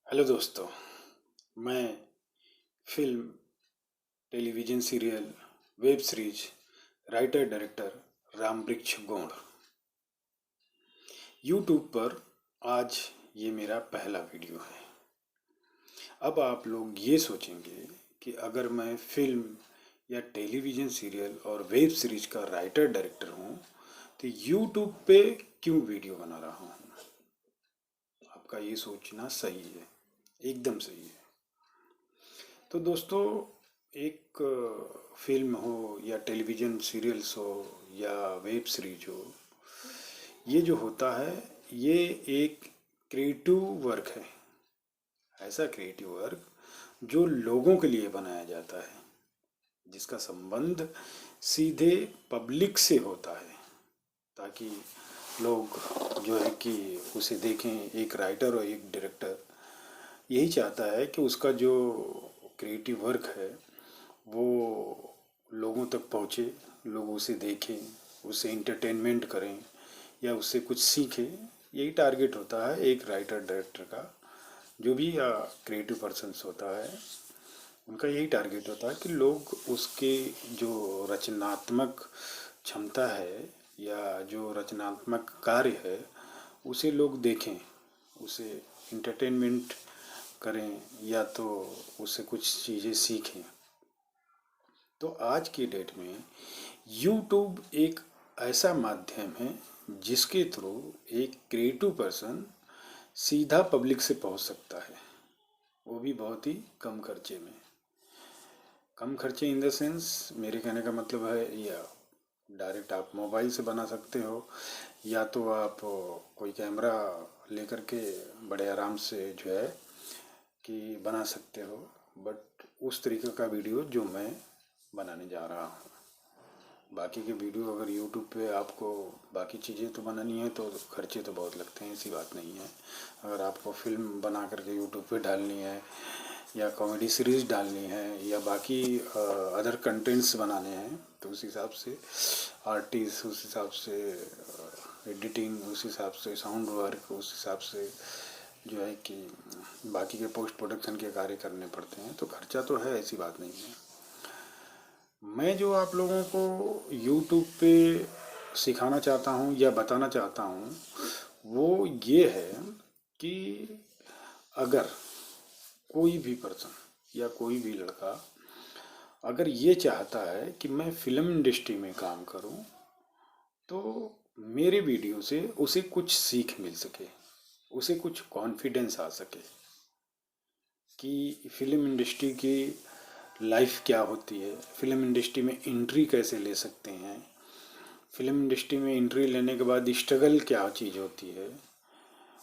Hello दोस्तों। मैं film, television serial, web series, writer director Ramvriksh Gaur. YouTube पर आज ये मेरा पहला वीडियो है। अब आप लोग ये सोचेंगे कि अगर मैं फिल्म या टेलीविज़न सीरियल और वेब सीरीज का राइटर डायरेक्टर हूँ तो यूट्यूब पे क्यों वीडियो बना रहा हूँ। आपका ये सोचना सही है, एकदम सही है। तो दोस्तों, एक फिल्म हो या टेलीविज़न सीरियल्स हो या वेब सीरीज हो, ये जो होता है ये एक क्रिएटिव वर्क है। ऐसा क्रिएटिव वर्क जो लोगों के लिए बनाया जाता है, जिसका संबंध सीधे पब्लिक से होता है, ताकि लोग जो है कि उसे देखें। एक राइटर और एक डायरेक्टर यही चाहता है कि उसका जो क्रिएटिव वर्क है वो लोगों तक पहुँचे, लोग उसे देखें, उससे इंटरटेनमेंट करें या उससे कुछ सीखें। यही टारगेट होता है एक राइटर डायरेक्टर का। जो भी क्रिएटिव पर्सन्स होता है उनका यही टारगेट होता है कि लोग उसके जो रचनात्मक क्षमता है या जो रचनात्मक कार्य है उसे लोग देखें, उसे इंटरटेनमेंट करें या तो उससे कुछ चीज़ें सीखें। तो आज की डेट में यूट्यूब एक ऐसा माध्यम है जिसके थ्रू एक क्रिएटिव पर्सन सीधा पब्लिक से पहुंच सकता है, वो भी बहुत ही कम खर्चे में। कम खर्चे इन द सेंस, मेरे कहने का मतलब है या डायरेक्ट आप मोबाइल से बना सकते हो या तो आप कोई कैमरा लेकर के बड़े आराम से जो है कि बना सकते हो। बट उस तरीके का वीडियो जो मैं बनाने जा रहा हूँ। बाकी के वीडियो अगर यूट्यूब पे आपको बाकी चीज़ें तो बनानी है तो खर्चे तो बहुत लगते हैं, ऐसी बात नहीं है। अगर आपको फिल्म बना करके यूट्यूब पे डालनी है या कॉमेडी सीरीज डालनी है या बाकी अदर कंटेंट्स बनाने हैं तो उस हिसाब से आर्टिस्ट, उस हिसाब से एडिटिंग, उस हिसाब से साउंड वर्क, उस हिसाब से जो है कि बाकी के पोस्ट प्रोडक्शन के कार्य करने पड़ते हैं। तो खर्चा तो है, ऐसी बात नहीं है। मैं जो आप लोगों को यूट्यूब पे सिखाना चाहता हूँ या बताना चाहता हूँ वो ये है कि अगर कोई भी पर्सन या कोई भी लड़का अगर ये चाहता है कि मैं फिल्म इंडस्ट्री में काम करूं तो मेरे वीडियो से उसे कुछ सीख मिल सके, उसे कुछ कॉन्फिडेंस आ सके कि फिल्म इंडस्ट्री की लाइफ क्या होती है, फिल्म इंडस्ट्री में एंट्री कैसे ले सकते हैं, फिल्म इंडस्ट्री में एंट्री लेने के बाद स्ट्रगल क्या चीज़ होती है।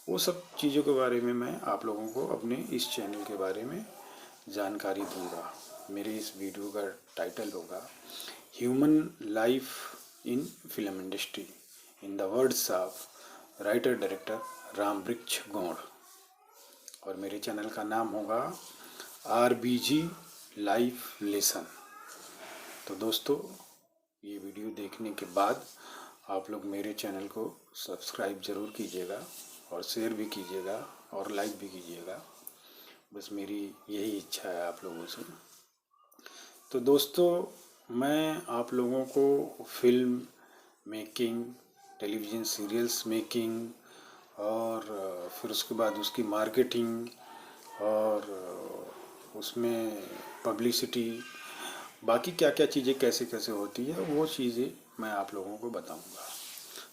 वो सब चीज़ों के बारे में मैं आप लोगों को अपने इस चैनल के बारे में जानकारी दूंगा। मेरे इस वीडियो का टाइटल होगा human life in film industry in the words of writer director Ramvriksh Gaur. और मेरे चैनल का नाम होगा RBG लाइफ लेसन। तो दोस्तों, ये वीडियो देखने के बाद आप लोग मेरे चैनल को सब्सक्राइब ज़रूर कीजिएगा और शेयर भी कीजिएगा और लाइक भी कीजिएगा। बस मेरी यही इच्छा है आप लोगों से। तो दोस्तों, मैं आप लोगों को film making, television serials making और फिर उसके बाद उसकी मार्केटिंग और उसमें पब्लिसिटी, बाकी क्या क्या चीज़ें कैसे कैसे होती है वो चीज़ें मैं आप लोगों को बताऊंगा।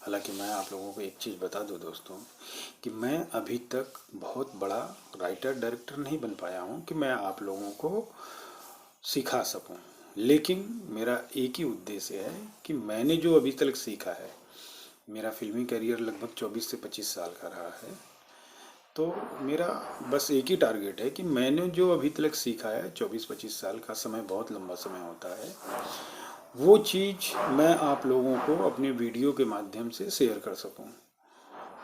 हालांकि मैं आप लोगों को एक चीज़ बता दूं दोस्तों कि मैं अभी तक बहुत बड़ा राइटर डायरेक्टर नहीं बन पाया हूं कि मैं आप लोगों को सिखा सकूं। लेकिन मेरा एक ही उद्देश्य है कि मैंने जो अभी तक सीखा है, मेरा फिल्मी करियर लगभग 24 से 25 साल का रहा है। तो मेरा बस एक ही टारगेट है कि मैंने जो अभी तक सीखा है, 24-25 साल का समय बहुत लंबा समय होता है, वो चीज़ मैं आप लोगों को अपने वीडियो के माध्यम से शेयर कर सकूं।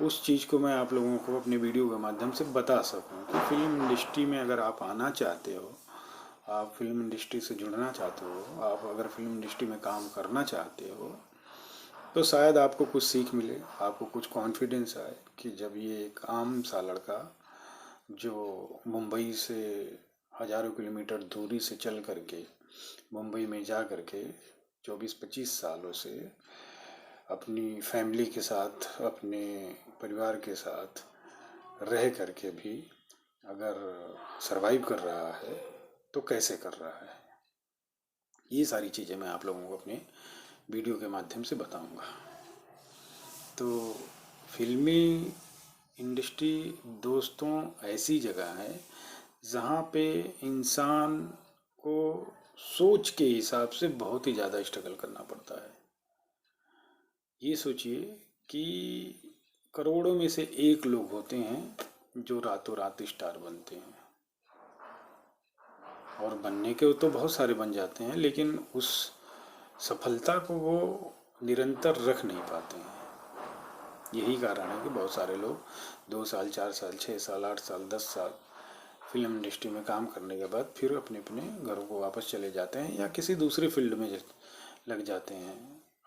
उस चीज़ को मैं आप लोगों को अपने वीडियो के माध्यम से बता सकूं कि फिल्म इंडस्ट्री में अगर आप आना चाहते हो, आप फिल्म इंडस्ट्री से जुड़ना चाहते हो, आप अगर फिल्म इंडस्ट्री में काम करना चाहते हो तो शायद आपको कुछ सीख मिले, आपको कुछ कॉन्फिडेंस आए कि जब ये एक आम सा लड़का जो मुंबई से हज़ारों किलोमीटर दूरी से चल करके मुंबई में जा करके 24-25 सालों से अपनी फैमिली के साथ, अपने परिवार के साथ रह करके भी अगर सरवाइव कर रहा है तो कैसे कर रहा है, ये सारी चीज़ें मैं आप लोगों को अपने वीडियो के माध्यम से बताऊंगा। तो फिल्मी इंडस्ट्री दोस्तों ऐसी जगह है जहाँ पे इंसान को सोच के हिसाब से बहुत ही ज़्यादा स्ट्रगल करना पड़ता है। ये सोचिए कि करोड़ों में से एक लोग होते हैं जो रातों रात स्टार बनते हैं, और बनने के तो बहुत सारे बन जाते हैं, लेकिन उस सफलता को वो निरंतर रख नहीं पाते हैं। यही कारण है कि बहुत सारे लोग 2 साल, 4 साल, 6 साल, 8 साल, 10 साल फिल्म इंडस्ट्री में काम करने के बाद फिर अपने अपने घरों को वापस चले जाते हैं या किसी दूसरे फील्ड में लग जाते हैं।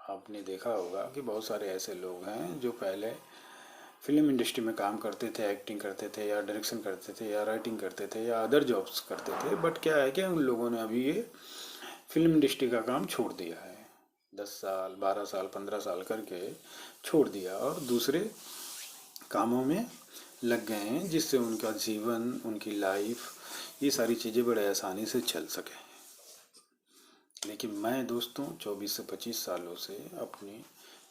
आपने देखा होगा कि बहुत सारे ऐसे लोग हैं जो पहले फिल्म इंडस्ट्री में काम करते थे, एक्टिंग करते थे या डायरेक्शन करते थे या राइटिंग करते थे या अदर जॉब्स करते थे, बट क्या है कि उन लोगों ने अभी ये फिल्म इंडस्ट्री का काम छोड़ दिया है। 10 साल, 12 साल, 15 साल करके छोड़ दिया और दूसरे कामों में लग गए हैं, जिससे उनका जीवन, उनकी लाइफ, ये सारी चीज़ें बड़े आसानी से चल सके। लेकिन मैं दोस्तों 24 से 25 सालों से अपनी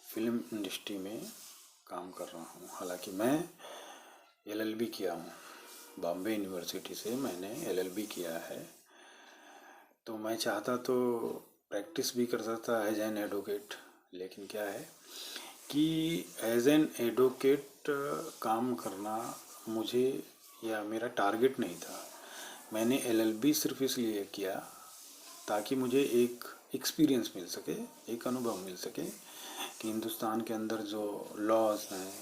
फिल्म इंडस्ट्री में काम कर रहा हूँ। हालांकि मैं LLB किया हूँ, बॉम्बे यूनिवर्सिटी से मैंने LLB किया है। तो मैं चाहता तो प्रैक्टिस भी कर सकता एज एन एडवोकेट, लेकिन क्या है कि एज एन एडवोकेट काम करना मुझे या मेरा टारगेट नहीं था। मैंने LLB सिर्फ इसलिए किया ताकि मुझे एक एक्सपीरियंस मिल सके, एक अनुभव मिल सके कि हिंदुस्तान के अंदर जो लॉज हैं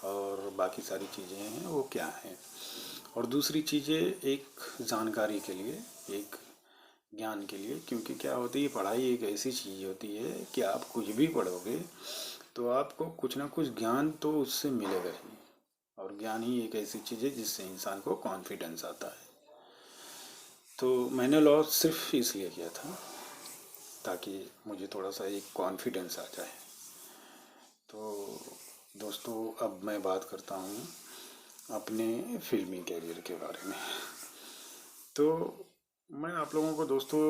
और बाकी सारी चीज़ें हैं वो क्या हैं, और दूसरी चीज़ें एक जानकारी के लिए, एक ज्ञान के लिए। क्योंकि क्या होती है, पढ़ाई एक ऐसी चीज़ होती है कि आप कुछ भी पढ़ोगे तो आपको कुछ ना कुछ ज्ञान तो उससे मिलेगा ही, और ज्ञान ही एक ऐसी चीज़ है जिससे इंसान को कॉन्फिडेंस आता है। तो मैंने लॉ सिर्फ इसलिए किया था ताकि मुझे थोड़ा सा एक कॉन्फिडेंस आ जाए। तो दोस्तों अब मैं बात करता हूँ अपने फिल्मी कैरियर के बारे में। तो मैं आप लोगों को दोस्तों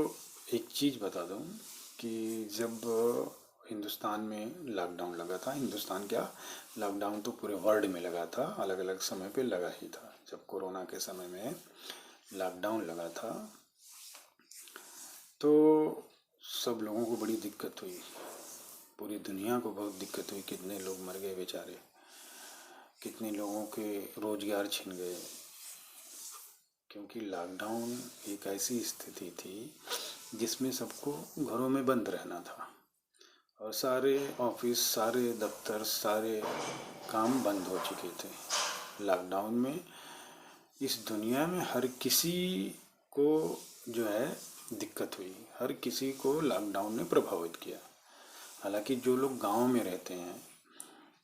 एक चीज़ बता दूँ कि जब हिंदुस्तान में लॉकडाउन लगा था, हिंदुस्तान क्या, लॉकडाउन तो पूरे वर्ल्ड में लगा था, अलग अलग समय पे लगा ही था। जब कोरोना के समय में लॉकडाउन लगा था तो सब लोगों को बड़ी दिक्कत हुई, पूरी दुनिया को बहुत दिक्कत हुई। कितने लोग मर गए बेचारे, कितने लोगों के रोजगार छिन गए, क्योंकि लॉकडाउन एक ऐसी स्थिति थी जिसमें सबको घरों में बंद रहना था और सारे ऑफिस, सारे दफ्तर, सारे काम बंद हो चुके थे। लॉकडाउन में इस दुनिया में हर किसी को जो है दिक्कत हुई, हर किसी को लॉकडाउन ने प्रभावित किया। हालांकि जो लोग गांव में रहते हैं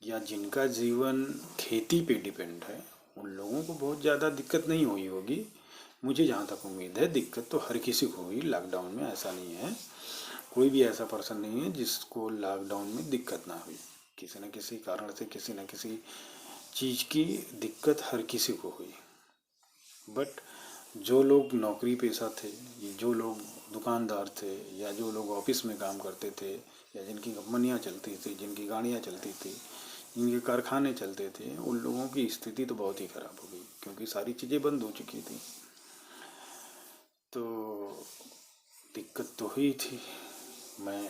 या जिनका जीवन खेती पे डिपेंड है, उन लोगों को बहुत ज़्यादा दिक्कत नहीं हुई होगी। मुझे जहाँ तक उम्मीद है, दिक्कत तो हर किसी को हुई लॉकडाउन में, ऐसा नहीं है, कोई भी ऐसा पर्सन नहीं है जिसको लॉकडाउन में दिक्कत ना हुई। किसी न किसी कारण से, किसी न किसी चीज़ की दिक्कत हर किसी को हुई। बट जो लोग नौकरी पेशा थे, जो लोग दुकानदार थे, या जो लोग ऑफिस में काम करते थे, या जिनकी कंपनियाँ चलती थी, जिनकी गाड़ियाँ चलती थी, जिनके कारखाने चलते थे, उन लोगों की स्थिति तो बहुत ही ख़राब हो गई, क्योंकि सारी चीज़ें बंद हो चुकी थी। तो दिक्कत तो हुई थी। मैं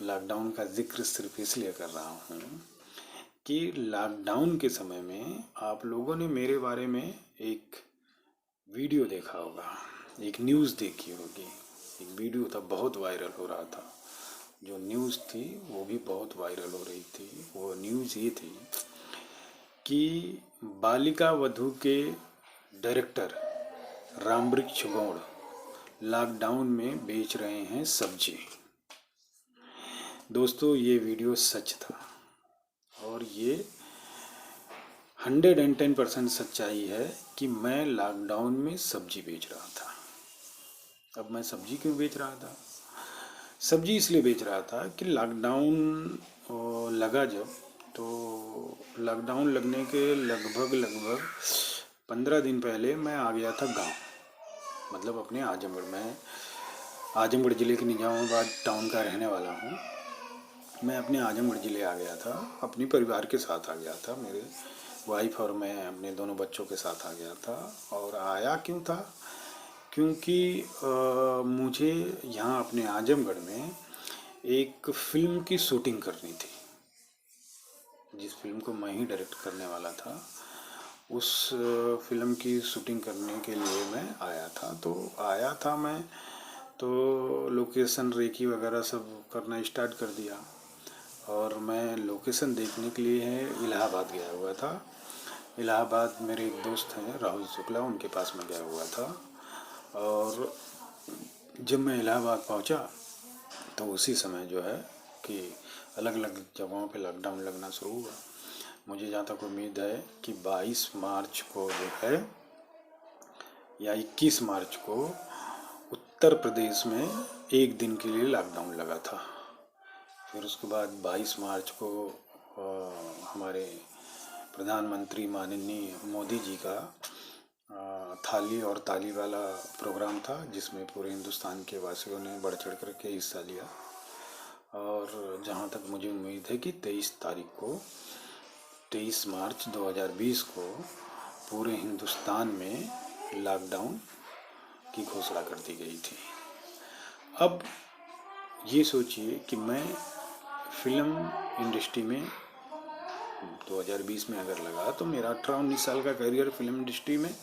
लॉकडाउन का जिक्र सिर्फ इसलिए कर रहा हूँ कि लॉकडाउन के समय में आप लोगों ने मेरे बारे में एक वीडियो देखा होगा, एक न्यूज़ देखी होगी। एक वीडियो था, बहुत वायरल हो रहा था। जो न्यूज़ थी वो भी बहुत वायरल हो रही थी। वो न्यूज़ ये थी कि बालिका वधू के डायरेक्टर रामवृक्ष गौड़ लॉकडाउन में बेच रहे हैं सब्जी। दोस्तों ये वीडियो सच था और ये 110% सच्चाई है कि मैं लॉकडाउन में सब्जी बेच रहा था। अब मैं सब्जी क्यों बेच रहा था? सब्जी इसलिए बेच रहा था कि लॉकडाउन लगा जब, तो लॉकडाउन लगने के लगभग 15 दिन पहले मैं आ गया था गांव, मतलब अपने आजमगढ़ में। आजमगढ़ ज़िले के निजामाबाद टाउन का रहने वाला हूँ। मैं अपने आजमगढ़ ज़िले आ गया था, अपनी परिवार के साथ आ गया था। मेरे वाइफ और मैं अपने दोनों बच्चों के साथ आ गया था। और आया क्यों था? क्योंकि मुझे यहाँ अपने आजमगढ़ में एक फ़िल्म की शूटिंग करनी थी, जिस फिल्म को मैं ही डायरेक्ट करने वाला था। उस फिल्म की शूटिंग करने के लिए मैं आया था। तो आया था मैं, तो लोकेशन रेकी वगैरह सब करना स्टार्ट कर दिया। और मैं लोकेशन देखने के लिए इलाहाबाद गया हुआ था। इलाहाबाद मेरे एक दोस्त हैं राहुल शुक्ला, उनके पास में गया हुआ था। और जब मैं इलाहाबाद पहुंचा तो उसी समय जो है कि अलग अलग जगहों पे लॉकडाउन लगना शुरू हुआ। मुझे जहाँ तक उम्मीद है कि 22 मार्च को जो है या 21 मार्च को उत्तर प्रदेश में एक दिन के लिए लॉकडाउन लगा था। फिर उसके बाद 22 मार्च को हमारे प्रधानमंत्री माननीय मोदी जी का थाली और ताली वाला प्रोग्राम था, जिसमें पूरे हिंदुस्तान के वासियों ने बढ़ चढ़ कर के हिस्सा लिया। और जहाँ तक मुझे उम्मीद है कि 23 मार्च 2020 को पूरे हिंदुस्तान में लॉकडाउन की घोषणा कर दी गई थी। अब ये सोचिए कि मैं फिल्म इंडस्ट्री में 2020 में अगर लगा तो मेरा 18-19 साल का करियर फिल्म इंडस्ट्री में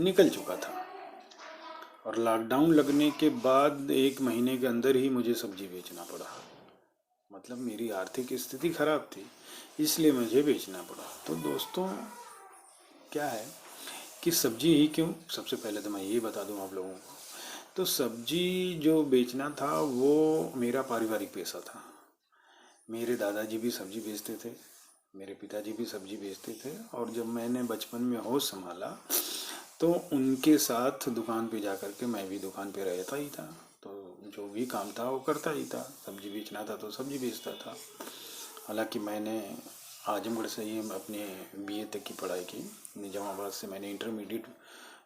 निकल चुका था। और लॉकडाउन लगने के बाद 1 महीने के अंदर ही मुझे सब्जी बेचना पड़ा। मतलब मेरी आर्थिक स्थिति खराब थी, इसलिए मुझे बेचना पड़ा। तो दोस्तों, क्या है कि सब्जी ही क्यों, सबसे पहले तो मैं ये बता दूं आप लोगों को, तो सब्जी जो बेचना था वो मेरा पारिवारिक पेशा था। मेरे दादाजी भी सब्जी बेचते थे, मेरे पिताजी भी सब्जी बेचते थे। और जब मैंने बचपन में होश संभाला तो उनके साथ दुकान पे जा कर के मैं भी दुकान पे रहता ही था। तो जो भी काम था वो करता ही था, सब्जी बेचना था तो सब्जी बेचता था। हालांकि मैंने आजमगढ़ से ही अपने बीए तक की पढ़ाई की। निजामाबाद से मैंने इंटरमीडिएट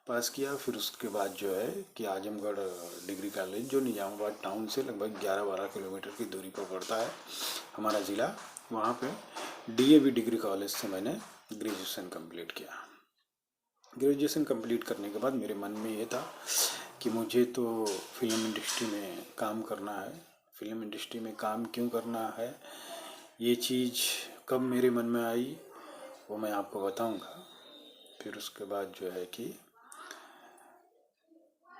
पास किया। फिर उसके बाद जो है कि आजमगढ़ डिग्री कॉलेज, जो निजामाबाद टाउन से लगभग 11-12 किलोमीटर की दूरी पर पड़ता है हमारा ज़िला, वहाँ पे डीएवी डिग्री कॉलेज से मैंने ग्रेजुएशन कंप्लीट किया। ग्रेजुएशन कंप्लीट करने के बाद मेरे मन में ये था कि मुझे तो फिल्म इंडस्ट्री में काम करना है। फिल्म इंडस्ट्री में काम क्यों करना है, ये चीज़ कब मेरे मन में आई वो मैं आपको बताऊंगा। फिर उसके बाद जो है कि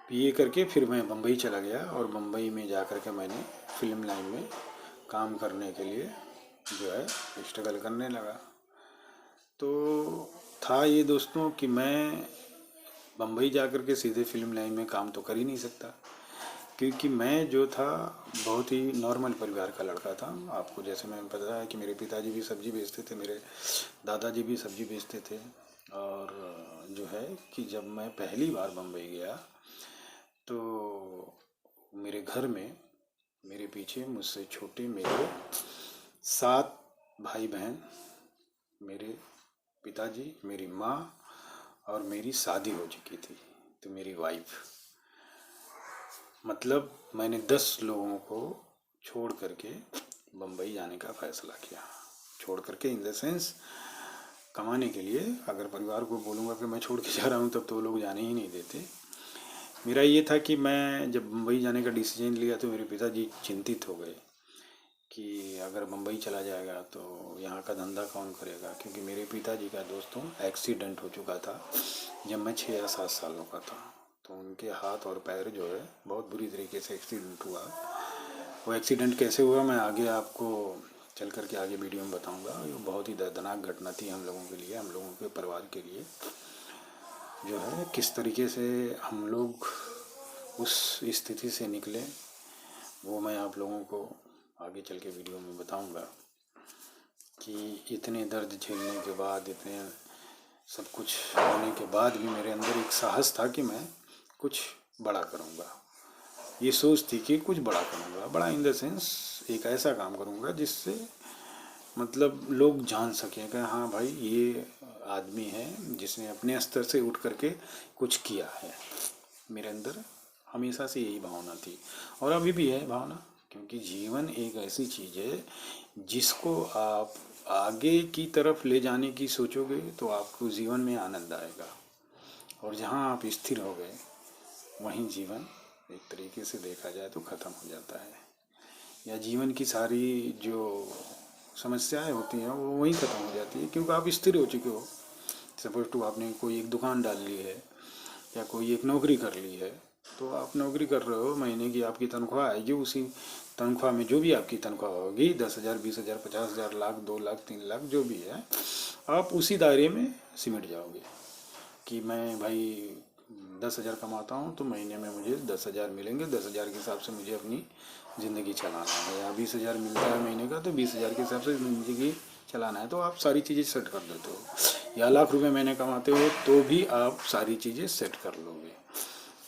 बीए करके फिर मैं बम्बई चला गया। और बम्बई में जा कर के मैंने फिल्म लाइन में काम करने के लिए जो है स्ट्रगल करने लगा। तो था ये दोस्तों कि मैं बम्बई जा कर के सीधे फिल्म लाइन में काम तो कर ही नहीं सकता, क्योंकि मैं जो था बहुत ही नॉर्मल परिवार का लड़का था। आपको जैसे मैंने बताया कि मेरे पिताजी भी सब्जी बेचते थे, मेरे दादाजी भी सब्जी बेचते थे। और जो है कि जब मैं पहली बार बम्बई गया तो मेरे घर में मेरे पीछे मुझसे छोटे मेरे 7 भाई बहन, मेरे पिताजी, मेरी माँ और मेरी शादी हो चुकी थी, तो मेरी वाइफ, मतलब मैंने 10 लोगों को छोड़ करके बम्बई जाने का फैसला किया। छोड़ करके इन द सेंस कमाने के लिए। अगर परिवार को बोलूँगा कि मैं छोड़ के जा रहा हूँ तब तो लोग जाने ही नहीं देते। मेरा ये था कि मैं जब मुंबई जाने का डिसीजन लिया तो मेरे पिताजी चिंतित हो गए कि अगर मुंबई चला जाएगा तो यहाँ का धंधा कौन करेगा, क्योंकि मेरे पिताजी का दोस्तों एक्सीडेंट हो चुका था जब मैं 6 या 7 सालों का था। तो उनके हाथ और पैर जो है बहुत बुरी तरीके से एक्सीडेंट हुआ। वो एक्सीडेंट कैसे हुआ मैं आगे आपको चल कर के आगे वीडियो में बताऊंगा। ये बहुत ही दर्दनाक घटना थी हम लोगों के लिए, हम लोगों के परिवार के लिए। जो है किस तरीके से हम लोग उस स्थिति से निकले वो मैं आप लोगों को आगे चल के वीडियो में बताऊंगा कि इतने दर्द झेलने के बाद, इतने सब कुछ होने के बाद भी मेरे अंदर एक साहस था कि मैं कुछ बड़ा करूँगा। ये सोच थी कि कुछ बड़ा करूँगा, बड़ा इन द सेंस एक ऐसा काम करूँगा जिससे मतलब लोग जान सकें कि हाँ भाई ये आदमी है जिसने अपने स्तर से उठ करके कुछ किया है। मेरे अंदर हमेशा से यही भावना थी और अभी भी है भावना, क्योंकि जीवन एक ऐसी चीज़ है जिसको आप आगे की तरफ ले जाने की सोचोगे तो आपको जीवन में आनंद आएगा, और जहाँ आप स्थिर हो गए वहीं जीवन एक तरीके से देखा जाए तो ख़त्म हो जाता है, या जीवन की सारी जो समस्याएं होती हैं वो वहीं ख़त्म हो जाती है, क्योंकि आप स्थिर हो चुके हो। सपोज टू आपने कोई एक दुकान डाल ली है या कोई एक नौकरी कर ली है, तो आप नौकरी कर रहे हो, महीने की आपकी तनख्वाह आएगी, उसी तनख्वाह में जो भी आपकी तनख्वाह होगी 10,000 20,000 50,000 लाख 2 लाख 3 लाख जो भी है, आप उसी दायरे में सिमट जाओगे कि मैं भाई 10,000 कमाता हूँ तो महीने में मुझे 10,000 मिलेंगे, 10,000 के हिसाब से मुझे अपनी ज़िंदगी चलाना है, या 20,000 मिलता है महीने का तो 20,000 के हिसाब से ज़िंदगी चलाना है, तो आप सारी चीज़ें सेट कर देते हो। या लाख रुपए महीने कमाते हो तो भी आप सारी चीज़ें सेट कर लोगे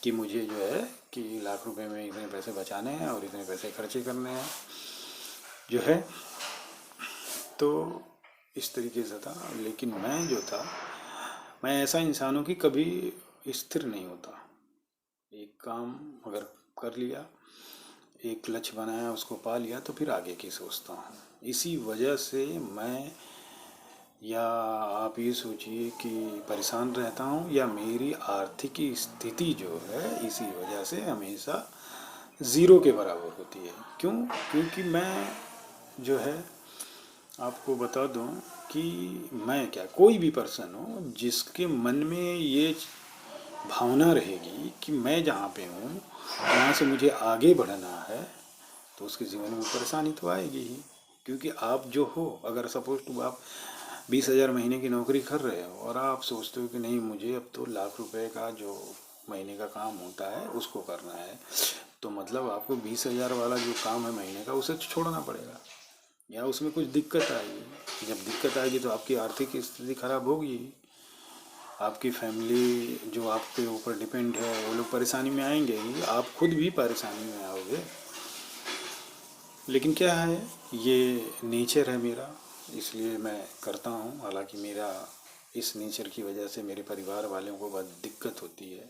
कि मुझे जो है कि लाख रुपए में इतने पैसे बचाने हैं और इतने पैसे खर्चे करने हैं जो है। तो इस तरीके से था, लेकिन मैं जो था, मैं ऐसा इंसान हूँ कि कभी स्थिर नहीं होता। एक काम अगर कर लिया, एक लक्ष्य बनाया, उसको पा लिया, तो फिर आगे की सोचता हूँ। इसी वजह से मैं, या आप ये सोचिए कि परेशान रहता हूँ, या मेरी आर्थिक स्थिति जो है इसी वजह से हमेशा ज़ीरो के बराबर होती है। क्यों? क्योंकि मैं जो है आपको बता दूं कि मैं क्या, कोई भी पर्सन हो जिसके मन में ये भावना रहेगी कि मैं जहाँ पे हूँ वहाँ से मुझे आगे बढ़ना है, तो उसके जीवन में परेशानी तो आएगी ही। क्योंकि आप जो हो, अगर सपोज टू आप 20,000 महीने की नौकरी कर रहे हो और आप सोचते हो कि नहीं मुझे अब तो लाख रुपए का जो महीने का काम होता है उसको करना है, तो मतलब आपको 20,000 वाला जो काम है महीने का उसे छोड़ना पड़ेगा, या उसमें कुछ दिक्कत आएगी। जब दिक्कत आएगी तो आपकी आर्थिक स्थिति खराब होगी, आपकी फैमिली जो आपके ऊपर डिपेंड है वो लोग परेशानी में आएंगे ही, आप खुद भी परेशानी में आओगे। लेकिन क्या है, ये नेचर है मेरा, इसलिए मैं करता हूँ। हालांकि मेरा इस नेचर की वजह से मेरे परिवार वालों को बहुत दिक्कत होती है,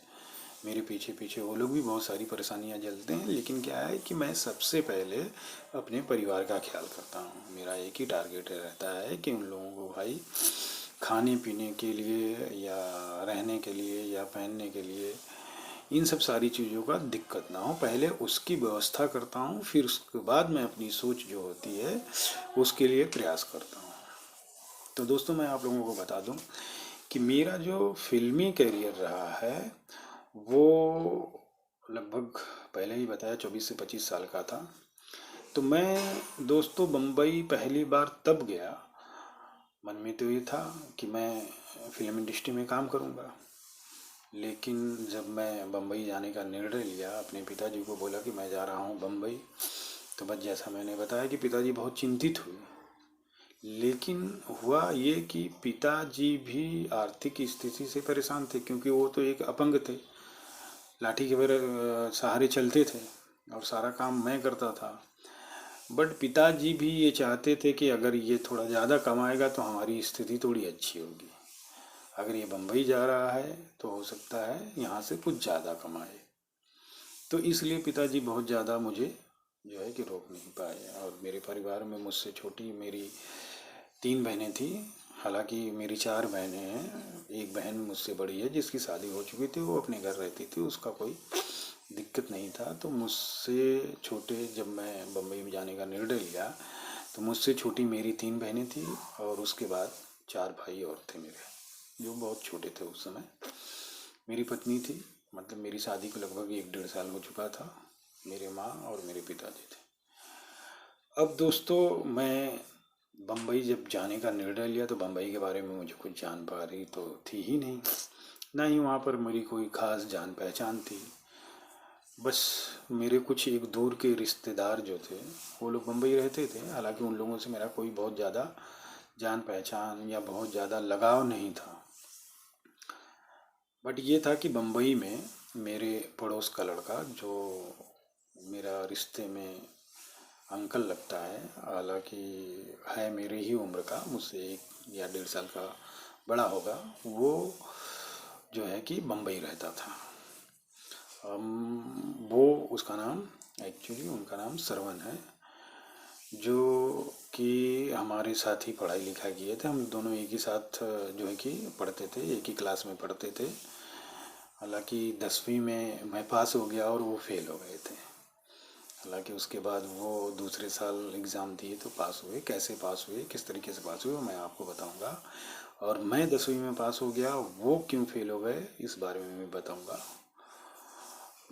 मेरे पीछे पीछे वो लोग भी बहुत सारी परेशानियाँ झेलते हैं। लेकिन क्या है कि मैं सबसे पहले अपने परिवार का ख्याल करता हूँ। मेरा एक ही टारगेट रहता है कि उन लोगों को भाई खाने पीने के लिए या रहने के लिए या पहनने के लिए इन सब सारी चीज़ों का दिक्कत ना हो, पहले उसकी व्यवस्था करता हूँ, फिर उसके बाद मैं अपनी सोच जो होती है उसके लिए प्रयास करता हूँ। तो दोस्तों मैं आप लोगों को बता दूँ कि मेरा जो फिल्मी करियर रहा है वो लगभग पहले ही बताया 24 से 25 साल का था। तो मैं दोस्तों बम्बई पहली बार तब गया, मन में तो ये था कि मैं फिल्म इंडस्ट्री में काम करूँगा। लेकिन जब मैं बम्बई जाने का निर्णय लिया, अपने पिताजी को बोला कि मैं जा रहा हूँ बम्बई, तो बस जैसा मैंने बताया कि पिताजी बहुत चिंतित हुए। लेकिन हुआ ये कि पिताजी भी आर्थिक स्थिति से परेशान थे, क्योंकि वो तो एक अपंग थे, लाठी के सहारे चलते थे और सारा काम मैं करता था। बट पिताजी भी ये चाहते थे कि अगर ये थोड़ा ज़्यादा कमाएगा तो हमारी स्थिति थोड़ी अच्छी होगी, अगर ये बम्बई जा रहा है तो हो सकता है यहाँ से कुछ ज़्यादा कमाए। तो इसलिए पिताजी बहुत ज़्यादा मुझे जो है कि रोक नहीं पाए। और मेरे परिवार में मुझसे छोटी मेरी 3 बहनें थी, हालांकि मेरी 4 बहनें हैं, एक बहन मुझसे बड़ी है जिसकी शादी हो चुकी थी, वो अपने घर रहती थी, उसका कोई दिक्कत नहीं था। तो मुझसे छोटे, जब मैं बम्बई में जाने का निर्णय लिया तो मुझसे छोटी मेरी 3 बहनें थी और उसके बाद 4 भाई और थे मेरे, जो बहुत छोटे थे उस समय। मेरी पत्नी थी, मतलब मेरी शादी को लगभग 1 डेढ़ साल हो चुका था। मेरे माँ और मेरे पिताजी थे। अब दोस्तों मैं बम्बई जब जाने का निर्णय लिया तो बम्बई के बारे में मुझे कुछ जानकारी तो थी ही नहीं, ना ही वहाँ पर मेरी कोई ख़ास जान पहचान थी। बस मेरे कुछ एक दूर के रिश्तेदार जो थे वो लोग बम्बई रहते थे, हालांकि उन लोगों से मेरा कोई बहुत ज़्यादा जान पहचान या बहुत ज़्यादा लगाव नहीं था। बट ये था कि बम्बई में मेरे पड़ोस का लड़का, जो मेरा रिश्ते में अंकल लगता है, हालांकि है मेरे ही उम्र का, मुझसे 1 या 1.5 साल का बड़ा होगा, वो जो है कि बम्बई रहता था। वो उसका नाम, एक्चुअली उनका नाम सरवण है, जो कि हमारे साथ ही पढ़ाई लिखाई किए थे। हम दोनों एक ही साथ जो है कि पढ़ते थे, एक ही क्लास में पढ़ते थे। हालांकि 10वीं में मैं पास हो गया और वो फेल हो गए थे। हालांकि उसके बाद वो दूसरे साल एग्ज़ाम दिए तो पास हुए। कैसे पास हुए, किस तरीके से पास हुए, मैं आपको बताऊंगा। और मैं 10वीं में पास हो गया, वो क्यों फेल हो गए, इस बारे में भी बताऊंगा।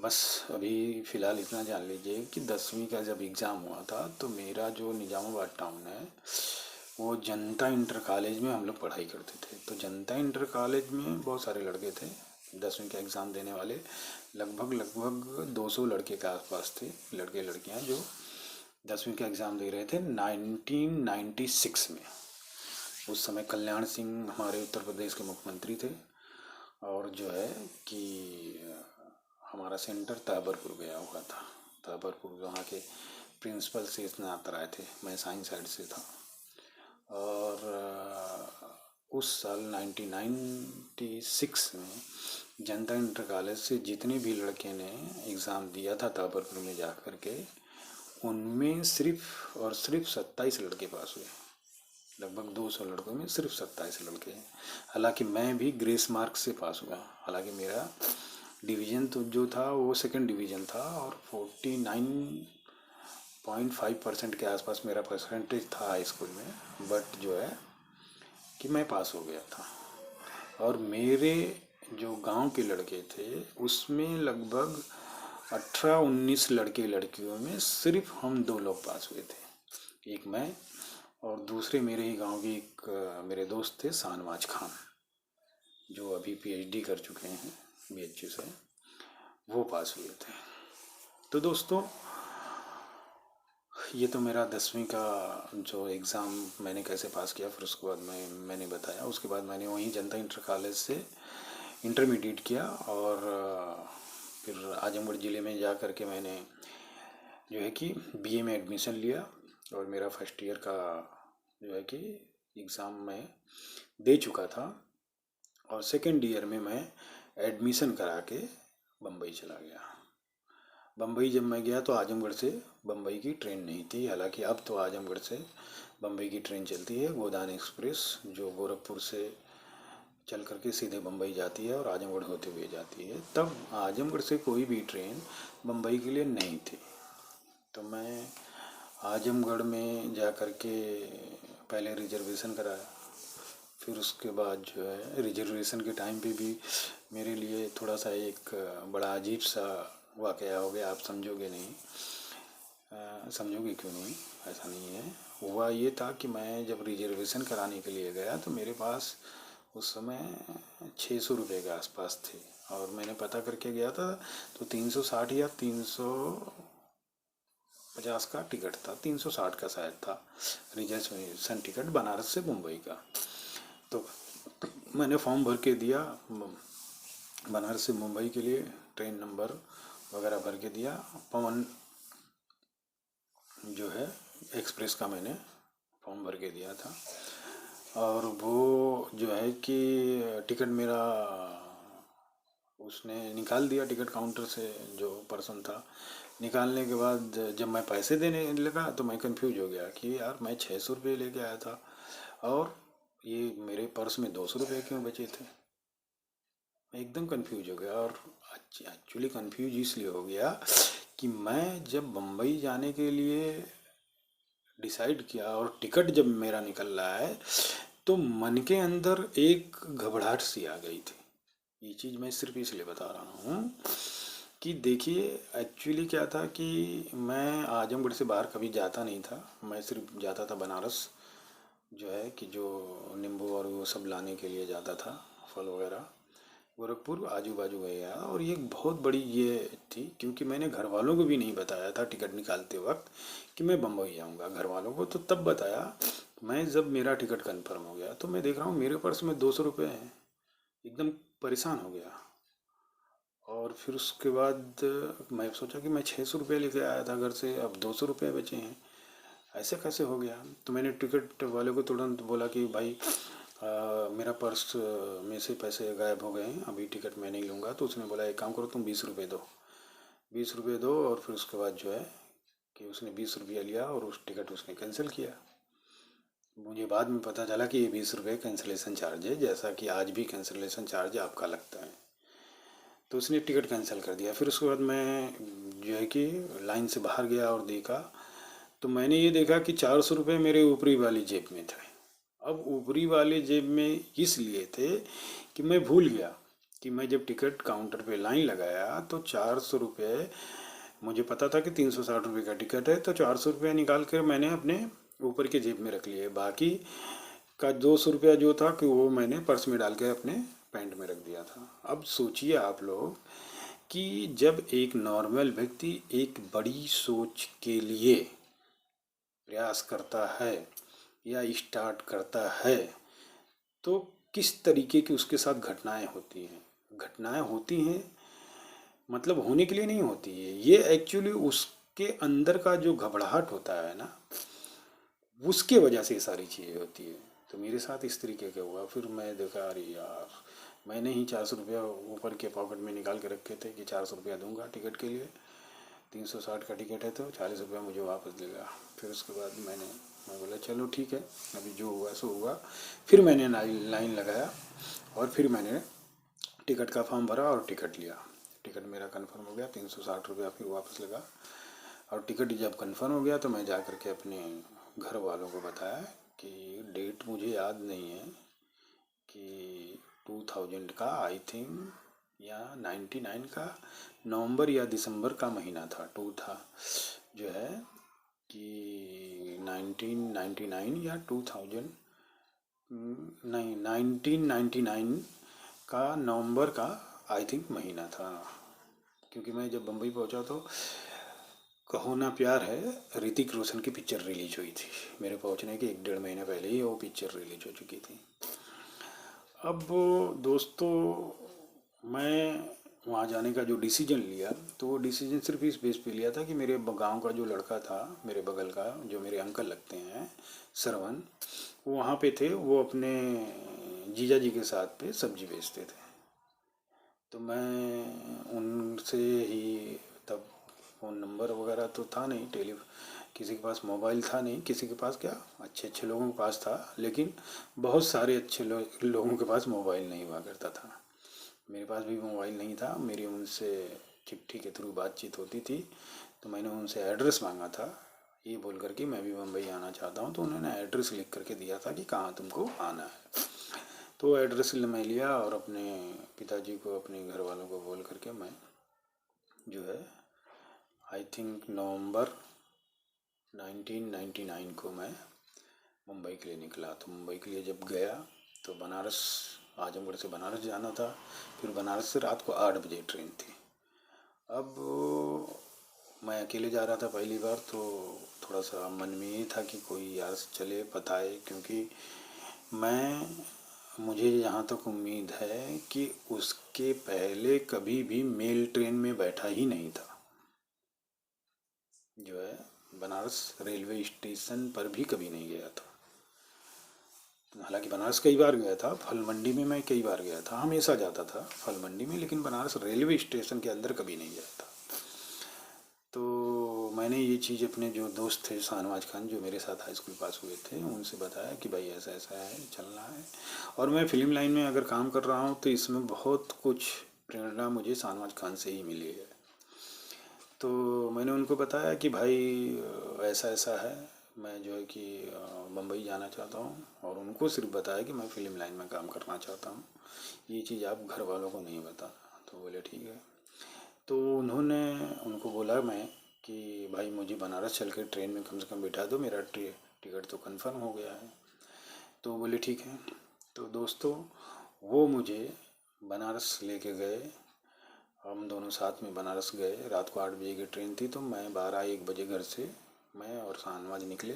बस अभी फ़िलहाल इतना जान लीजिए कि 10वीं का जब एग्ज़ाम हुआ था तो मेरा जो निज़ामाबाद टाउन है, वो जनता इंटर कॉलेज में हम लोग पढ़ाई करते थे। तो जनता इंटर कॉलेज में बहुत सारे लड़के थे 10वीं का एग्ज़ाम देने वाले। लगभग 200 लड़के के आसपास थे, लड़के लड़कियां, जो 10वीं का एग्ज़ाम दे रहे थे 1996 में। उस समय कल्याण सिंह हमारे उत्तर प्रदेश के मुख्यमंत्री थे। और जो है कि हमारा सेंटर ताबरपुर गया हुआ था। ताबरपुर वहाँ के प्रिंसिपल शेषनाथ राय थे, मैं साइंस साइड से था। और उस साल 1996 में जनता इंटर कॉलेज से जितने भी लड़के ने एग्ज़ाम दिया था ताबरपुर में जा कर के, उनमें सिर्फ और सिर्फ 27 लड़के पास हुए। लगभग 200 लड़कों में सिर्फ 27 लड़के हैं। हालांकि मैं भी ग्रेस मार्क से पास हुआ। हालांकि मेरा डिवीज़न तो जो था वो सेकंड डिवीज़न था, और 49.5% के आसपास मेरा परसेंटेज था हाई स्कूल में। बट जो है कि मैं पास हो गया था। और मेरे जो गांव के लड़के थे उसमें लगभग 18-19 लड़के लड़कियों में सिर्फ हम 2 लोग पास हुए थे, एक मैं और दूसरे मेरे ही गांव के एक मेरे दोस्त थे शाहनवाज खान, जो अभी पीएचडी कर चुके हैं बीएचयू से, वो पास हुए थे। तो दोस्तों, ये तो मेरा 10वीं का जो एग्ज़ाम मैंने कैसे पास किया, फिर उसके बाद मैंने बताया। उसके बाद मैंने वहीं जनता इंटर कॉलेज से इंटरमीडिएट किया, और फिर आजमगढ़ ज़िले में जा कर के मैंने जो है कि बीए में एडमिशन लिया। और मेरा फर्स्ट ईयर का जो है कि एग्ज़ाम मैं दे चुका था, और सेकेंड ईयर में मैं एडमिशन करा के बम्बई चला गया। बम्बई जब मैं गया तो आजमगढ़ से बम्बई की ट्रेन नहीं थी। हालांकि अब तो आजमगढ़ से बम्बई की ट्रेन चलती है, गोदान एक्सप्रेस, जो गोरखपुर से चल करके सीधे बम्बई जाती है और आजमगढ़ होते हुए जाती है। तब आजमगढ़ से कोई भी ट्रेन बम्बई के लिए नहीं थी। तो मैं आजमगढ़ में जा कर के पहले रिजर्वेशन कराया। फिर उसके बाद जो है रिजर्वेशन के टाइम पे भी मेरे लिए थोड़ा सा एक बड़ा अजीब सा वाक़या हो गया। आप समझोगे नहीं, समझोगे क्यों नहीं, ऐसा नहीं है। हुआ ये था कि मैं जब रिजर्वेशन कराने के लिए गया तो मेरे पास उस समय 600 रुपये के आसपास थे, और मैंने पता करके गया था तो 360 या 350 का टिकट था, 360 का शायद था रिजर्वेशन टिकट बनारस से मुंबई का। तो मैंने फॉर्म भर के दिया बनारस से मुंबई के लिए, ट्रेन नंबर वगैरह भर के दिया। पवन जो है एक्सप्रेस का मैंने फॉर्म भर के दिया था, और वो जो है कि टिकट मेरा उसने निकाल दिया टिकट काउंटर से, जो पर्सन था। निकालने के बाद जब मैं पैसे देने लगा तो मैं कंफ्यूज हो गया कि यार मैं 600 रुपये लेके आया था और ये मेरे पर्स में 200 रुपये क्यों बचे थे। मैं एकदम कंफ्यूज हो गया। और एक्चुअली कंफ्यूज इसलिए हो गया कि मैं जब बम्बई जाने के लिए डिसाइड किया और टिकट जब मेरा निकल रहा है तो मन के अंदर एक घबराहट सी आ गई थी। ये चीज़ मैं सिर्फ इसलिए बता रहा हूँ कि देखिए, एक्चुअली क्या था कि मैं आजमगढ़ से बाहर कभी जाता नहीं था। मैं सिर्फ जाता था बनारस, जो है कि जो नींबू और वो सब लाने के लिए जाता था, फल वगैरह। गोरखपुर आजू बाजू गया, और ये बहुत बड़ी ये थी क्योंकि मैंने घर वालों को भी नहीं बताया था टिकट निकालते वक्त कि मैं बम्बई आऊँगा। घर वालों को तो तब बताया मैं जब मेरा टिकट कंफर्म हो गया। तो मैं देख रहा हूँ मेरे पर्स में 200 रुपये हैं। एकदम परेशान हो गया। और फिर उसके बाद मैं सोचा कि मैं 600 रुपये लेके आया था घर से, अब 200 रुपये बचे हैं, ऐसे कैसे हो गया। तो मैंने टिकट वाले को तुरंत बोला कि भाई मेरा पर्स में से पैसे गायब हो गए हैं, अभी टिकट मैं नहीं लूँगा। तो उसने बोला एक काम करो, तुम 20 रुपये दो, 20 रुपये दो। और फिर उसके बाद जो है कि उसने 20 रुपया लिया और उस टिकट उसने कैंसिल किया। मुझे बाद में पता चला कि ये 20 रुपये कैंसिलेशन चार्ज है, जैसा कि आज भी कैंसिलेशन चार्ज आपका लगता है। तो उसने टिकट कैंसिल कर दिया। फिर उसके बाद मैं जो है कि लाइन से बाहर गया और देखा, तो मैंने ये देखा कि 400 रुपये मेरे ऊपरी वाली जेब में थे। अब ऊपरी वाले जेब में इसलिए थे कि मैं भूल गया कि मैं जब टिकट काउंटर पे लाइन लगाया तो 400 रुपये, मुझे पता था कि 360 रुपये का टिकट है, तो 400 रुपये निकाल कर मैंने अपने ऊपर के जेब में रख लिए। बाकी का 200 रुपया जो था कि वो मैंने पर्स में डाल के अपने पैंट में रख दिया था। अब सोचिए आप लोग कि जब एक नॉर्मल व्यक्ति एक बड़ी सोच के लिए प्रयास करता है या स्टार्ट करता है तो किस तरीके की उसके साथ घटनाएं होती हैं। घटनाएं होती हैं मतलब होने के लिए नहीं होती है, ये एक्चुअली उसके अंदर का जो घबराहट होता है ना, उसके वजह से ये सारी चीज़ें होती है। तो मेरे साथ इस तरीके का हुआ। फिर मैं देखा अरे यार, मैंने ही 400 रुपया ऊपर के पॉकेट में निकाल के रखे थे कि 400 रुपया दूंगा टिकट के लिए, 360 का टिकट है तो 40 रुपया मुझे वापस देगा। फिर उसके बाद मैं बोला चलो ठीक है, अभी जो हुआ सो हुआ। फिर मैंने लाइन लगाया और फिर मैंने टिकट का फॉर्म भरा और टिकट लिया। टिकट मेरा कंफर्म हो गया, 360 रुपया फिर वापस लगा। और टिकट जब कंफर्म हो गया तो मैं जा कर के अपने घर वालों को बताया कि डेट मुझे याद नहीं है कि 2000 का आई थिंक या 99 का नवंबर या दिसंबर का महीना था। टू था जो है कि 1999 या 2000 नहीं 1999 का नवंबर का आई थिंक महीना था। क्योंकि मैं जब बम्बई पहुंचा तो कहो ना प्यार है ऋतिक रोशन की पिक्चर रिलीज हुई थी। मेरे पहुंचने के 1-1.5 महीने पहले ही वो पिक्चर रिलीज हो चुकी थी। अब दोस्तों, मैं वहाँ जाने का जो डिसीजन लिया तो वो डिसीजन सिर्फ इस बेस पे लिया था कि मेरे गांव का जो लड़का था, मेरे बगल का जो मेरे अंकल लगते हैं श्रवण, वो वहाँ पे थे। वो अपने जीजा जी के साथ पे सब्जी बेचते थे। तो मैं उनसे ही, तब फ़ोन नंबर वगैरह तो था नहीं, किसी के पास मोबाइल था नहीं, किसी के पास क्या अच्छे अच्छे लोगों के पास था, लेकिन बहुत सारे अच्छे लोगों के पास मोबाइल नहीं हुआ करता था। मेरे पास भी मोबाइल नहीं था। मेरी उनसे चिट्ठी के थ्रू बातचीत होती थी। तो मैंने उनसे एड्रेस मांगा था ये बोल कर कि मैं भी मुंबई आना चाहता हूँ। तो उन्होंने एड्रेस लिख करके दिया था कि कहाँ तुमको आना है। तो एड्रेस मैं लिया और अपने पिताजी को, अपने घर वालों को बोल करके मैं जो है आई थिंक नवंबर 1999 को मैं मुंबई के लिए निकला। तो मुंबई के लिए जब गया तो बनारस, आजमगढ़ से बनारस जाना था। फिर बनारस से रात को 8 बजे ट्रेन थी। अब मैं अकेले जा रहा था पहली बार, तो थोड़ा सा मन में ये था कि कोई यार चले बताए, क्योंकि मुझे जहाँ तक उम्मीद है कि उसके पहले कभी भी मेल ट्रेन में बैठा ही नहीं था। जो है बनारस रेलवे स्टेशन पर भी कभी नहीं गया था। हालांकि बनारस कई बार गया था, फल मंडी में मैं कई बार गया था, हमेशा जाता था फल मंडी में, लेकिन बनारस रेलवे स्टेशन के अंदर कभी नहीं गया था। तो मैंने ये चीज़ अपने जो दोस्त थे शाहनवाज खान, जो मेरे साथ हाई स्कूल पास हुए थे, उनसे बताया कि भाई ऐसा ऐसा है, चलना है। और मैं फिल्म लाइन में अगर काम कर रहा हूँ तो इसमें बहुत कुछ प्रेरणा मुझे शाहनवाज खान से ही मिली है। तो मैंने उनको बताया कि भाई ऐसा ऐसा है, मैं जो है कि मुंबई जाना चाहता हूँ। और उनको सिर्फ बताया कि मैं फ़िल्म लाइन में काम करना चाहता हूँ, ये चीज़ आप घर वालों को नहीं बताना। तो बोले ठीक है। तो उनको बोला मैं कि भाई मुझे बनारस चल के ट्रेन में कम से कम बिठा दो, मेरा टिकट तो कंफर्म हो गया है। तो बोले ठीक है। तो दोस्तों, वो मुझे बनारस लेके गए। हम दोनों साथ में बनारस गए। रात को 8 बजे की ट्रेन थी, तो मैं 12-1 बजे घर से मैं और शाहनवाज निकले।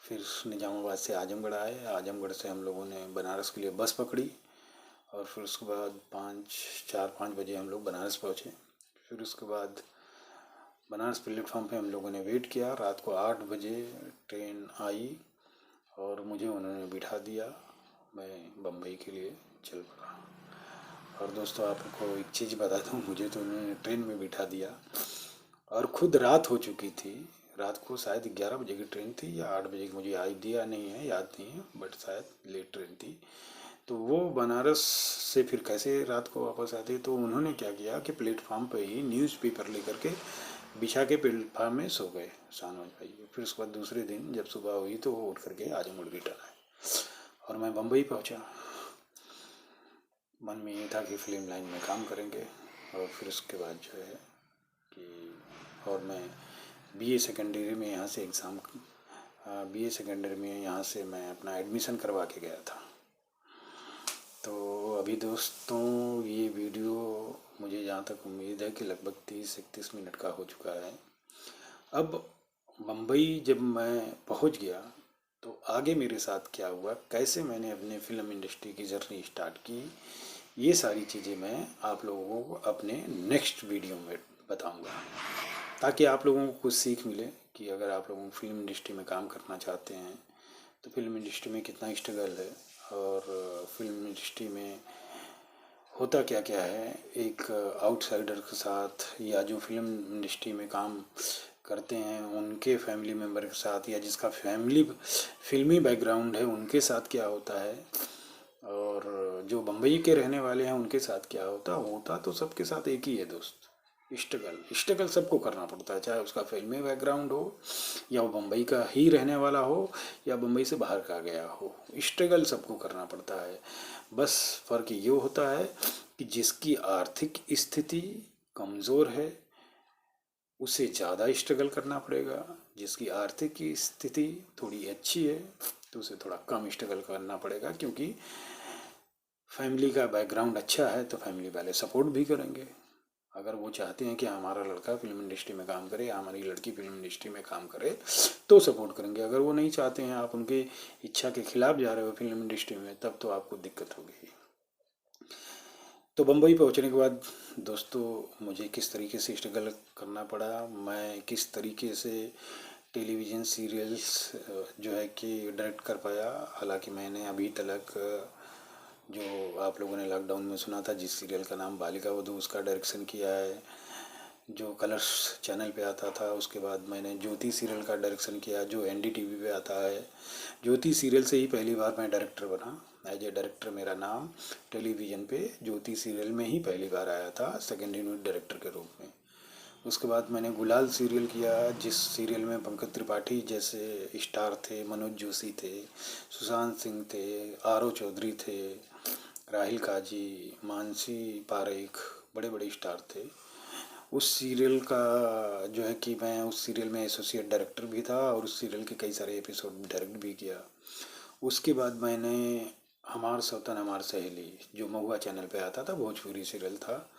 फिर निज़ामाबाद से आजमगढ़ आए। आजमगढ़ से हम लोगों ने बनारस के लिए बस पकड़ी और फिर उसके बाद 4-5 बजे हम लोग बनारस पहुँचे। फिर उसके बाद बनारस प्लेटफॉर्म पे हम लोगों ने वेट किया। रात को 8 बजे ट्रेन आई और मुझे उन्होंने बिठा दिया। मैं बम्बई के लिए चल पड़ा। और दोस्तों, आपको एक चीज़ बता दूँ, मुझे तो उन्होंने ट्रेन में बिठा दिया और ख़ुद रात हो चुकी थी। रात को शायद 11 बजे की ट्रेन थी या 8 बजे की, मुझे आइडिया नहीं है, याद नहीं है, बट शायद लेट ट्रेन थी। तो वो बनारस से फिर कैसे रात को वापस आते, तो उन्होंने क्या किया कि प्लेटफार्म पे ही न्यूज़पेपर लेकर के बिछा के प्लेटफार्म में सो गए शाहनवाज भाई। फिर उसके बाद दूसरे दिन जब सुबह हुई तो वो उठ करके आजमगढ़ रिटर्न आए और मैं बम्बई पहुंचा। मन में ये था कि फिल्म लाइन में काम करेंगे और फिर उसके बाद जो है कि, और मैं बीए सेकेंडरी में यहाँ से बीए सेकेंडरी में यहाँ से मैं अपना एडमिशन करवा के गया था। तो अभी दोस्तों, ये वीडियो मुझे जहाँ तक उम्मीद है कि लगभग 30-31 मिनट का हो चुका है। अब बम्बई जब मैं पहुँच गया तो आगे मेरे साथ क्या हुआ, कैसे मैंने अपने फिल्म इंडस्ट्री की जर्नी स्टार्ट की, ये सारी चीज़ें मैं आप लोगों को अपने नेक्स्ट वीडियो में बताऊंगा, ताकि आप लोगों को कुछ सीख मिले कि अगर आप लोगों को फिल्म इंडस्ट्री में काम करना चाहते हैं तो फिल्म इंडस्ट्री में कितना स्ट्रगल है और फिल्म इंडस्ट्री में होता क्या क्या है एक आउटसाइडर के साथ, या जो फिल्म इंडस्ट्री में काम करते हैं उनके फैमिली मेम्बर के साथ, या जिसका फिल्मी बैकग्राउंड है उनके साथ क्या होता है, और जो बम्बई के रहने वाले हैं उनके साथ क्या होता तो सबके साथ एक ही है दोस्त, स्ट्रगल सबको करना पड़ता है, चाहे उसका फिल्मी बैकग्राउंड हो या वो बम्बई का ही रहने वाला हो या बम्बई से बाहर का गया हो, स्ट्रगल सबको करना पड़ता है। बस फ़र्क ये होता है कि जिसकी आर्थिक स्थिति कमज़ोर है उसे ज़्यादा स्ट्रगल करना पड़ेगा, जिसकी आर्थिक स्थिति थोड़ी अच्छी है तो उसे थोड़ा कम स्ट्रगल करना पड़ेगा, क्योंकि फैमिली का बैकग्राउंड अच्छा है तो फैमिली वाले सपोर्ट भी करेंगे। अगर वो चाहते हैं कि हमारा लड़का फिल्म इंडस्ट्री में काम करे या हमारी लड़की फिल्म इंडस्ट्री में काम करे तो सपोर्ट करेंगे। अगर वो नहीं चाहते हैं, आप उनके इच्छा के खिलाफ जा रहे हो फिल्म इंडस्ट्री में, तब तो आपको दिक्कत होगी। तो बम्बई पहुंचने के बाद दोस्तों, मुझे किस तरीके से स्ट्रगल करना पड़ा, मैं किस तरीके से टेलीविज़न सीरियल्स जो है कि डायरेक्ट कर पाया। हालांकि मैंने अभी तक जो आप लोगों ने लॉकडाउन में सुना था जिस सीरियल का नाम बालिका वधू, उसका डायरेक्शन किया है, जो कलर्स चैनल पे आता था। उसके बाद मैंने ज्योति सीरियल का डायरेक्शन किया जो एनडीटीवी पे आता है। ज्योति सीरियल से ही पहली बार मैं डायरेक्टर बना। एज ए डायरेक्टर मेरा नाम टेलीविज़न पे ज्योति सीरियल में ही पहली बार आया था, सेकेंड यूनिट डायरेक्टर के रूप में। उसके बाद मैंने गुलाल सीरियल किया, जिस सीरियल में पंकज त्रिपाठी जैसे स्टार थे, मनोज जोशी थे, सुशांत सिंह थे, आर ओ चौधरी थे, राहिल काजी, मानसी पारेख, बड़े बड़े स्टार थे। उस सीरियल का जो है कि मैं उस सीरियल में एसोसिएट डायरेक्टर भी था और उस सीरियल के कई सारे एपिसोड डायरेक्ट भी किया। उसके बाद मैंने हमार सौतन हमार सहेली, जो महुआ चैनल पे आता था, भोजपुरी सीरियल था,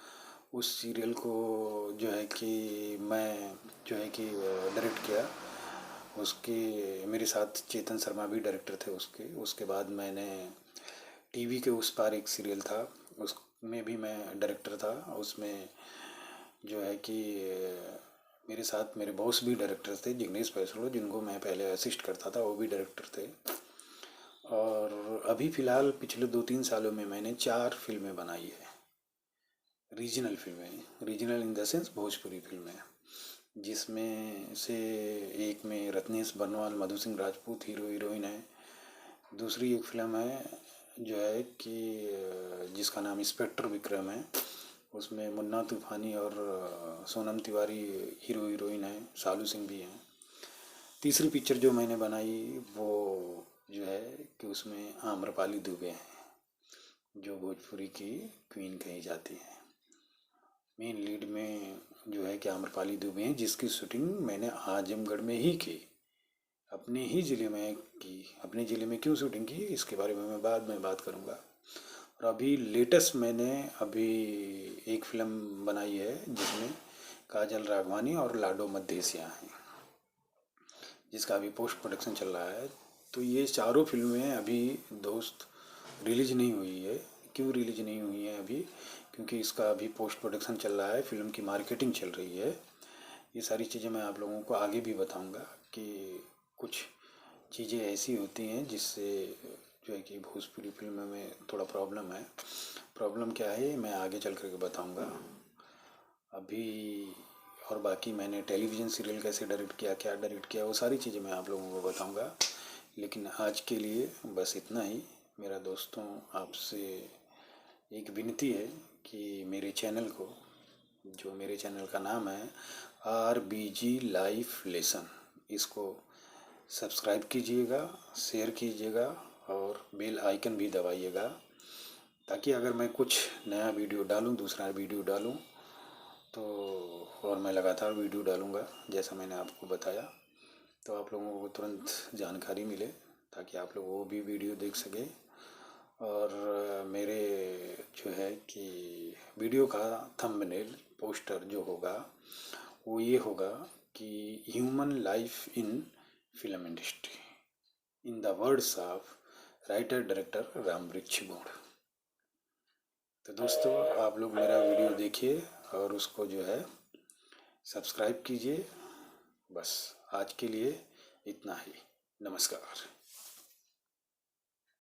उस सीरियल को जो है कि मैं जो है कि डायरेक्ट किया। उसके मेरे साथ चेतन शर्मा भी डायरेक्टर थे उसके बाद मैंने टीवी के उस पार एक सीरियल था, उसमें भी मैं डायरेक्टर था। उसमें जो है कि मेरे साथ मेरे बॉस भी डायरेक्टर थे, जिग्नेश पैसरो, जिनको मैं पहले असिस्ट करता था, वो भी डायरेक्टर थे। और अभी फ़िलहाल पिछले 2-3 सालों में मैंने 4 फिल्में बनाई है, रीजनल फिल्में, regional in the sense Bhojpuri फिल्में, जिसमें से एक में रत्नेश बर्नवाल, मधु सिंह राजपूत हीरो हीरोइन है। दूसरी एक फिल्म है जो है कि जिसका नाम इंस्पेक्टर विक्रम है, उसमें मुन्ना तूफानी और सोनम तिवारी हीरो हीरोइन है, सालू सिंह भी हैं। तीसरी पिक्चर जो मैंने बनाई वो जो है कि उसमें आम्रपाली दुबे हैं, जो भोजपुरी की क्वीन कही जाती हैं। मेन लीड में जो है कि आम्रपाली दुबे हैं, जिसकी शूटिंग मैंने आजमगढ़ में ही की, अपने ही ज़िले में की। अपने ज़िले में क्यों शूटिंग की इसके बारे में मैं बाद में बात करूँगा। और अभी लेटेस्ट मैंने अभी एक फिल्म बनाई है जिसमें काजल राघवानी और लाडो मद्धेसिया हैं, जिसका अभी पोस्ट प्रोडक्शन चल रहा है। तो ये चारों फिल्में अभी दोस्त रिलीज नहीं हुई है, क्यों रिलीज नहीं हुई है अभी, क्योंकि इसका अभी पोस्ट प्रोडक्शन चल रहा है, फिल्म की मार्केटिंग चल रही है। ये सारी चीज़ें मैं आप लोगों को आगे भी बताऊंगा कि कुछ चीज़ें ऐसी होती हैं जिससे जो है कि भोजपुरी फिल्म में थोड़ा प्रॉब्लम है। प्रॉब्लम क्या है मैं आगे चल करके बताऊंगा अभी। और बाकी मैंने टेलीविज़न सीरियल कैसे डायरेक्ट किया, क्या डायरेक्ट किया, वो सारी चीज़ें मैं आप लोगों को बताऊंगा। लेकिन आज के लिए बस इतना ही। मेरा दोस्तों आपसे एक विनती है कि मेरे चैनल को, जो मेरे चैनल का नाम है RBG लाइफ लेसन, इसको सब्सक्राइब कीजिएगा, शेयर कीजिएगा और बेल आइकन भी दबाइएगा, ताकि अगर मैं कुछ नया वीडियो डालूं, दूसरा वीडियो डालूं तो, और मैं लगातार वीडियो डालूंगा जैसा मैंने आपको बताया, तो आप लोगों को तुरंत जानकारी मिले, ताकि आप लोग वो भी वीडियो देख सकें। और मेरे जो है कि वीडियो का थंबनेल पोस्टर जो होगा वो ये होगा कि human life in film industry in the words of writer director Ramvriksh Gaur. तो दोस्तों आप लोग मेरा वीडियो देखिए और उसको जो है सब्सक्राइब कीजिए। बस आज के लिए इतना ही। नमस्कार।